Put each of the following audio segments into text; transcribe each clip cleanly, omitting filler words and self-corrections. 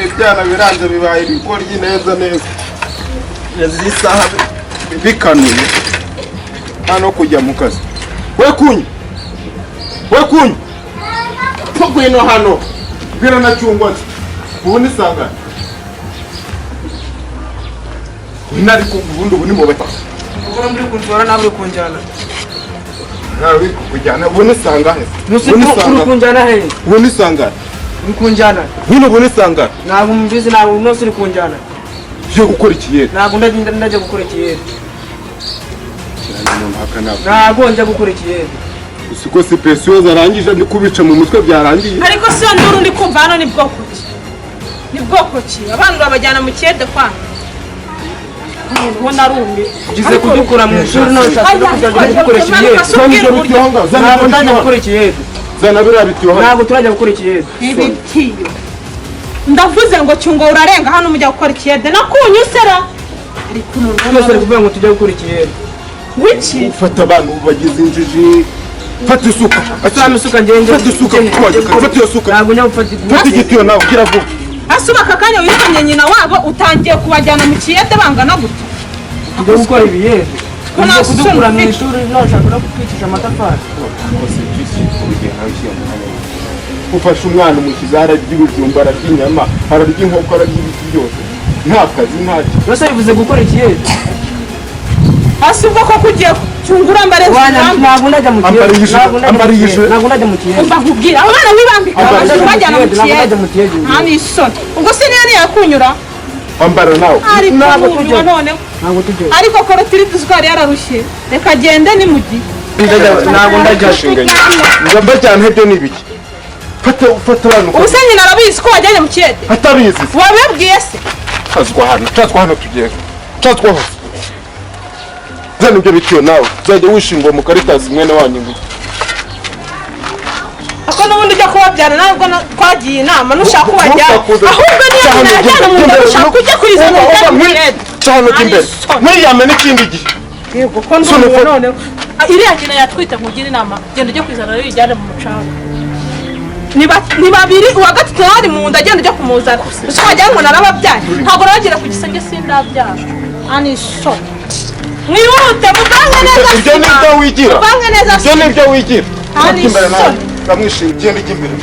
ibyana biranze bibaye ibikoryi neza izi saha bikanuye hano kujya mu kazi. We kunya ngwino hano ngwino na cyungwa ubu ni sanga nari kubundi ubu ni mu bata ubwo muri kunjora naburi kunjana nawe kujyana ubu ni sanga uri kunjana he ubu ni sanga uri kunjana nyine ubu ni sanga ntabwo mbizi ntabwo nose uri kunjana byo gukora ikiyeri ntabwo ndaje gukora ikiyeri ntabwo njya gukora ikiyeri usiko si pesiyoza arangije ndi kubica mu mutwe byarangiye ariko si nduru ndi kumva hano ni bwoko ki abantu babajyana mu kiyede kwa ubona rumbi ugize kudukura mu ishuri none ushaka kujya gukoresha ikiyeri ntabwo ndajya gukora ikiyeri zana biriya bitiyo ntabwo turajya gukora ikiyeri ibitiyo ndavuze ngo cyungo urarenga hano mujya gukora ikiyede nakunyusera ariko twese ari kuvuga ngo tujya gukora ikiyeri wiki ufata abantu bagize injiji fata isuka asama isuka ngenge fata isuka fata iyo suka ntabwo nyafata igitiyo nawe ugira vuba asubaka kanya witanye nyina wabo utangiye kubajyana mu kiyede bangana gute tujya gukora ibiyede ugiye kudukura mu ishuri none ushaka no kutwicisha amatafari ufashe umwana umukiza ararya ibijumba ararya inyama ararya inkoko ararya ibiti byose nta kazi ntacyo byose bivuze gukora ikiyede hasi ubwo ko kugiye cyungura mbare ntabwo ndajya mu kiyede ntabwo ndajya mu kiyede umva nkubwira abana wibambika bajyana mu kiyede nta n'isoni ubwo se niyo yakunyura ambara nawe ntabwo tujya ariko korotiri duswari yararushye reka agende ni mu gihe ntabwo ndajya ngamba cyane ibyo ni ibiki fata abantu ubuse nyina arabizi ko wajyanye mu kiyede atabizi wabibwiye se tazwa hano tugiye tazwa hose zana ibyo bitiyo nawe uzajya wishingwa mu Caritas mwene wanyu ngo ako n'ubundi ujya kubabyara ntabwo twagiye inama nushaka kubajyana ahubwo niyo najyana mu nda ushaka kujya kwizana mu kiyede cyane cy'imbere mwiyame n'ikindi gihe yego ko ndumva none iriya kina yatwite kugira inama genda ujye kwizana rero ijyane mu mucanga ni babiri uwa gatatu ari mu nda agenda ujya kumuzana twajya ngo narababyaye ntabwo nabagira ku gisenge sindabyara anisho mwihute muvange neza ibyo ni byo wigira muvange neza ibyo ni byo wigira imbere nawe bamwishinga igenda ijya imbere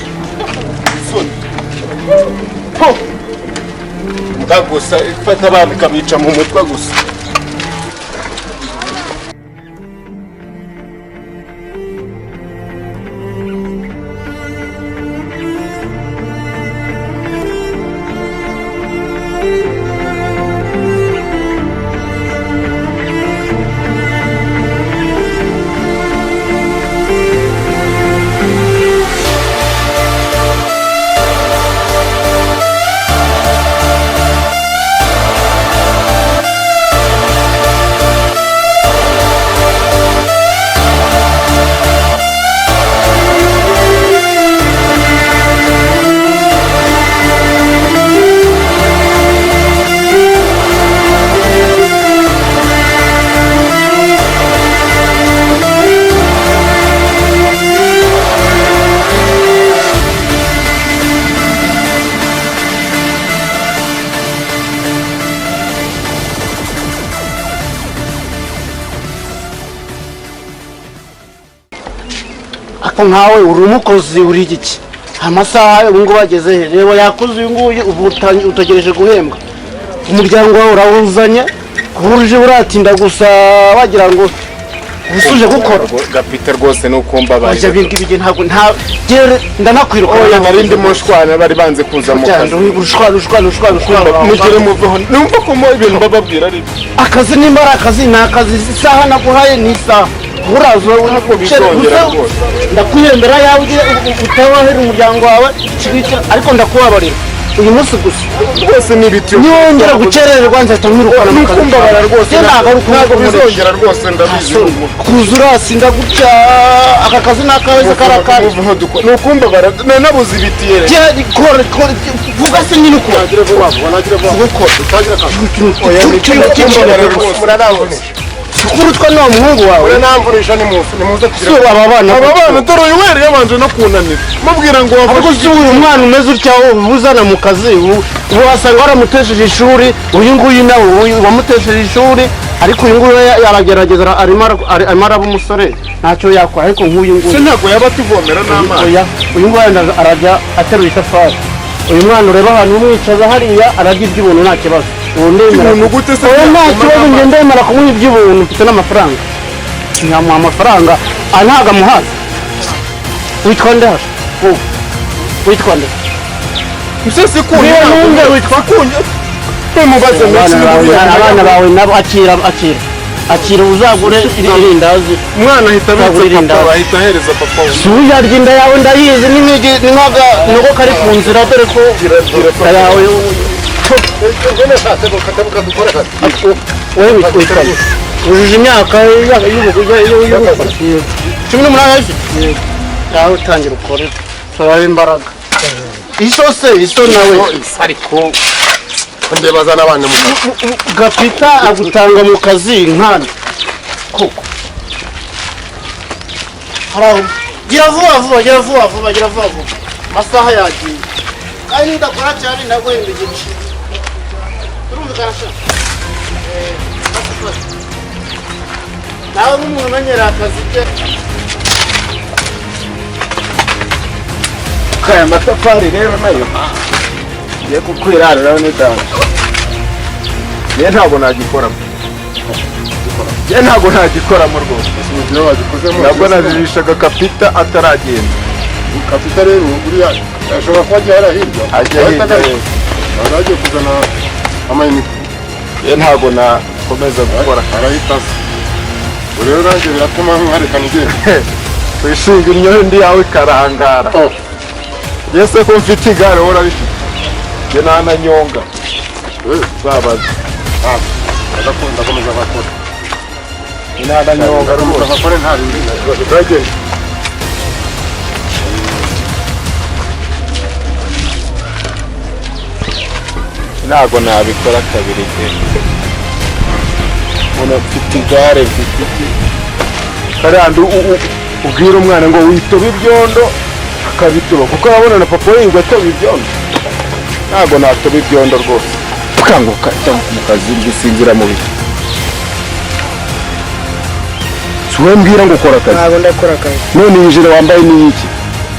mbwa gusa ifata abantu ikabica mu mutwe gusa nkawe uri umukozi uri iki amasaha ubu ngubu ageze he reba yakoze uyu nguyu ubu utegereje guhembwa umuryango wawe urawuzanye kuruje uratinda gusa wagira ngo usuje gukora gapita rwose nukumba baje ibingi ntabwo ndanakwiruka oya narindi mushwana bari banze kuza mu kazi ushwana mugire muveho numva ko mo ibintu bababwira ari akazi nimba ari akazi ni akazi isaha naguhaye ni isaha urazo ndakwiyembera yawe utawahera umuryango wawe ariko ndakubabarira uyu munsi gusa rwose n'ibiti niwongera gukerererwa nzahita nkwirukana mu kazi kumbabara rwose ntabwo bizongera rwose ndabizi kuzura sinda gutya aka kazi ni akaweza karakari nukumbabara nabuze ibiti yere vuga se nyine uko nagira vuba kurutwa n'uwo muhungu wawe we namvurisha ni muze si aba bana dore uyu weri yabanje no kunanira mubwira ngo ariko si uyu mwana umeze utya ubuzana mu kazi ubu wasanga waramutesheje ishuri uyu nguyu nawe wamutesheje ishuri ariko uyu nguyu aragerageza arimo araba umusore ntacyo yakora ariko nk'uyu nguyu ntabwo yaba atuvomera n'amazi uyu nguyu arajya ateruye itafari uyu mwana ureba ahantu umwicaza hariya ararya iby'ubuntu nta kibazo ubu ndemera nta kibazo njye ndemera kumuha iby'ubuntu mfite n'amafaranga nyamuha amafaranga ntabwo amuhaza witwa nde hasi witwa nde musesi kunye witwa kunye tumubaze abana bawe nabo akira uzagure irindazi umwana ahita ahita ahereza papa we si uyarya inda yawe ndayizi ni nk'aga nako kari ku nzira dore ko yawe wowe witwa ujuje imyaka cumi n'umunani afite nawe utangira ukore turaba imbaraga iso nawe ariko ndebaza n'abana mu gapita agutanga mu kazi nkana koko gira vuba vuba amasaha yagiye kandi nidakora cyane naguhemba igice urumvikana sha nawe nk'umuntu umenyera akazi ke aya matafari rero nayo ye kukwirariraho n'idanga ye ntabwo nagikoramo rwose ntabwo nazirishaga kapita ataragenda kapita rero uriya ashobora kuba agiye hirya ajya agiye kuzana amayinite ye ntabwo nakomeza gukora arahita aza rero nanjye biratuma mwarekana igenda wishinga imyenda yawe ikarangara yese ko mfite igare wowe urabifite njye nananyonga babaza agakunda akomeza agakora nananyonga rwose agakore nta bintu uragenda ntabwo nabikora kabiri umuntu afite igare mfite iki karandi ubwira umwana ngo witobe ibyondo akabitoba kuko urabona na papa we ngo atobe ibyondo ntabwo natoba ibyondo rwose ukanguka mu kazi gisinzira mu bihe si wowe mbwira ngo ukora akazi ntabwo ndakora akazi none iyi jire wambaye ni iki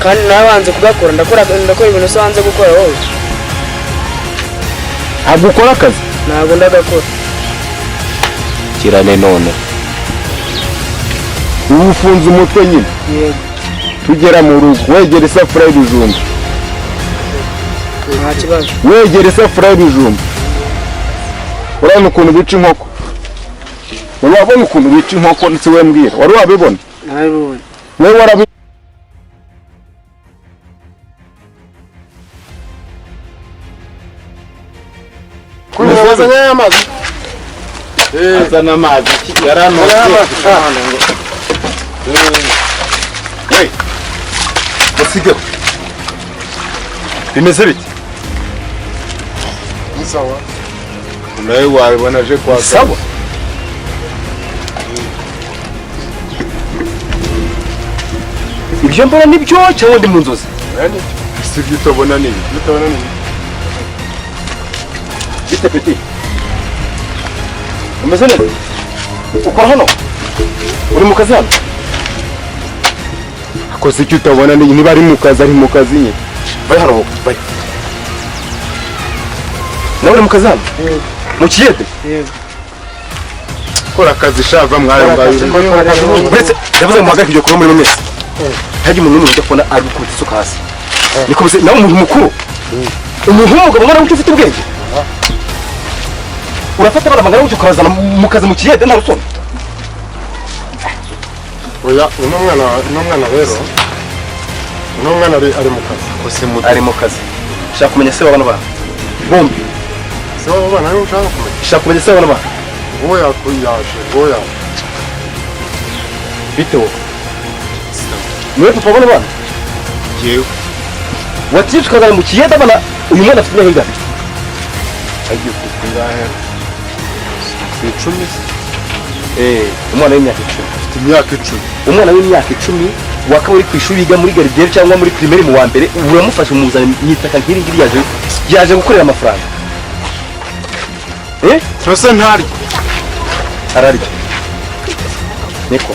kandi nabanze kugakora ndakora ibintu usanze gukora wowe ntabwo ukora akazi ntabwo ndagakora kirane none ubu ufunze umutwe nyine yego tugera mu rugo wegera isafuriya y'ibijumba nta kibazo wegera isafuriya y'ibijumba urabona ukuntu bica inkoko wabona ukuntu bica inkoko ndetse we mbwira wari wabibona nabibonye wowe warabibona kuzana y'amazi azana amazi yaranoze basigeho bimeze bite ni sawa nawe wabibona aje kwa sawa ibyo mbona nibyo cyangwa ndi mu nzozi si ibyo utabona ni bite peti umeze neza ukora hano uri mu kazi hano akoze icyo utabona niba ari mu kazi ari mu kazi nye bari hano bari nawe uri mu kazi hano mu kiyede kora akazi shava mwayo ngayo uretse ndavuze ngo muhagarike ibyo kuba muri mwese ntajya umuntu n'umuntu ujya kubona ari gukubita isuka hasi niko bize nawe umuntu mukuru umuntu w'umugabo ngana gutyo ufite ubwenge urafata abana bangana gutyo ukabazana mu kazi mu kiyede nta rusoni oya uno mwana rero uno mwana ari mu kazi ari mu kazi shaka kumenya se w'abana bana bombi se w'abana bana ariho ushaka kumenya shaka kumenya se w'abana bana oya kuyaje oya bite wowe niwe papa w'abana bana yewe watije ukazana mu kiyede abana uyu mwana afite imyaka ingana agiye kukungahe si 10 umwana w'imyaka 10. Afite imyaka 10. Umwana w'imyaka 10 wakaba uri ku ishuri yiga muri gardienne cyangwa muri primaire mu wa mbere, uramufasha umuzana nyitaka nk'iri ngiri yaje gukorera amafaranga. Cyose ntari. Ararya. Niko.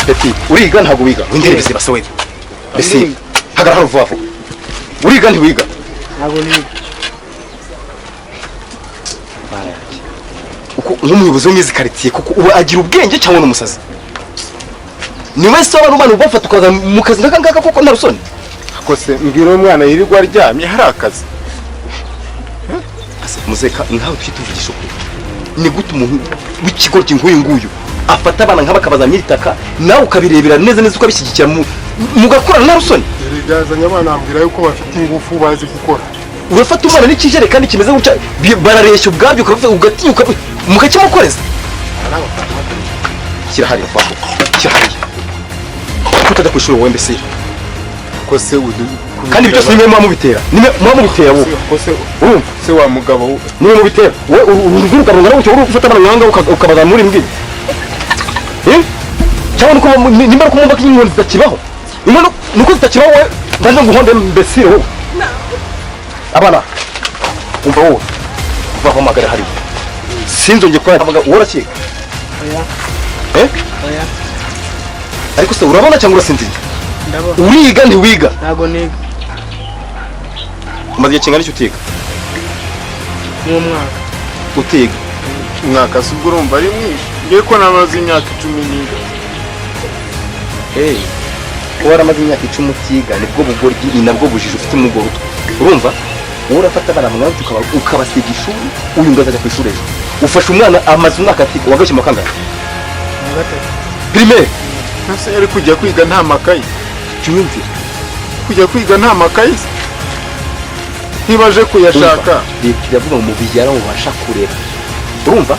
Petit, uriga ntabwo wiga. Windire bise basowe. Bese hagarara vuba vuba. Uriga ntiwiga. ntabwo niga. Uko nk'umuyobozi w'imizi quartier kuko uba agira ubwenge cyangwa n'umusazi. Ni wese abantu bana bafata ukaza mu kazi ngaka koko nta rusoni. Akose mbwira umwana yirirwa aryamye hari akazi. Muzeka nkaho twituvugisha ukuri. Ni gute umuntu w'ikigo cy'inguyu nguyu afata abana nk'abakabaza nyitaka nawe ukabirebera neza neza ukabishyigikira mugakorana na rusoni. Rigazanya abana ambwira yuko bafite ingufu bazi gukora. Urafata umwana n'ikijere kandi kimeze guca barareshya ubwabyo ugatinyuka mukakimukoreza. Kirahari fako. Kirahari. Kutajya kwishura wowe mbese. Kose kandi byose nimwe mwamubitera. Nimwe mwamubitera wowe. Kose urumva se wa mugabo nimwe mubitera. Wowe uruguruka rungana gutyo uri gufata abana nkanga ukabaza muri mbwi. Cyangwa nuko nimba kumumba k'inkoni zitakibaho. Inkono nuko zitakibaho wowe ndaje nguhonde mbese wowe. Abana umva wowe vaho magara hari sinzonge kwa avuga worakiga oya ariko se urabona cyangwa urasinzira ndabona uriga ntiwiga ntabwo niga umaze igihe kingana icyo utiga n'umwaka utiga umwaka se ubwo urumva ari mwinshi ngiye ko namaze imyaka 10 niga kuba waramaze imyaka 10 utiga nibwo bugoryi ni nabwo bujije ufite umugoro urumva wowe urafata abana mwana ukabasiga ishuri uyu ngaza ku ishuri ejo ufasha umwana amaze umwaka ati wagashye mu kangahe primaire nase ari kujya kwiga nta makayi cyumvira kujya kwiga nta makayi ntibaje kuyashaka yavuga mu bijyara ubasha kurera urumva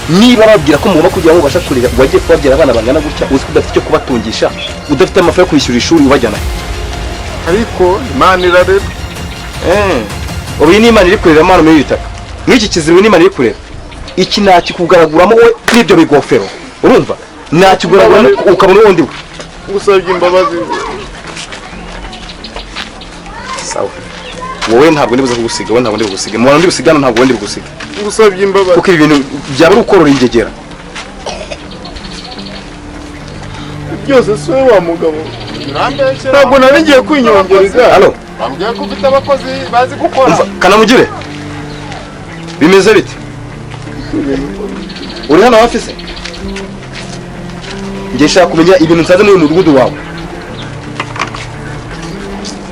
niba babwira ko mugomba kugira ngo ubasha kurera wagiye kubabyara abana bangana gutya uzi ko udafite cyo kubatungisha udafite amafaranga yo kwishyura ishuri ubajyana ariko Imana irarera ubu ni Imana iri kurera amano muri bitaka n'iki kizirwe n'Imana iri kurera iki naki kugaraguramo we n'ibyo bigofero urumva naki kugaragura ukabona undi we gusabye imbabazi sawa wowe ntabwo ndibuze kugusiga wowe ntabwo ndibugusiga mu ndi busigana ntabwo ndi bugusiga gusabye imbabazi kuko ibi bintu byaba ari ukorora ingegera byose se wa mugabo ntabwo nari ngiye kwinyongereza halo bambwiye ko ufite abakozi bazi gukora kanamugire bimeze bite uri hano hafi se ngiye shaka kumenya ibintu nsaze muri mudugudu wawe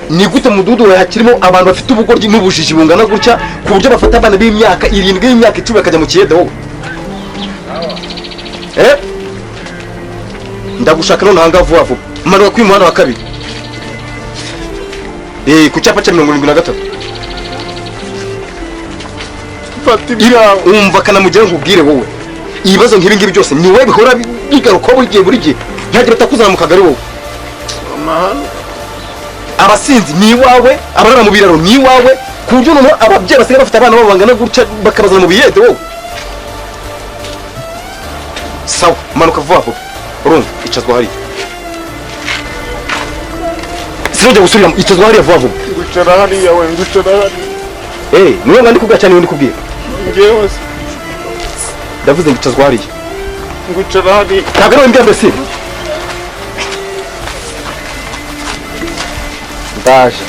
ni gute mudugudu wawe hakirimo abantu bafite ubugoryi n'ubujiji bungana gutya ku buryo bafata abana b'imyaka 7 y'imyaka 10 bakajya mu kiyede wowe ndagushaka none hanga vuba vuba manuka ku muhanda wa kabiri ku cyapa cya 73 fata ibyawe umva kanamugire nkubwire wowe ibibazo nk'ibi ngibi byose ni wowe bihora bigaruka buri gihe ntihagire utakuzana mu kagari wowe abasinzi ni iwawe abarara mu biraro ni iwawe ku buryo noneho ababyeyi basigaye bafite abana babo bangana gutya bakabazana mu biyede wowe sawa manuka vuba vuba urumva icazwa hariya sinajya gusubira icazwa hariya vuba vuba ngucara hariya we ngucara hariya niwe ngandi kubwira cyane ndi kubwira ngewe se ndavuze ngo icazwa hariya ngucara hariya ntabwo ari we mbwira mbese ndaje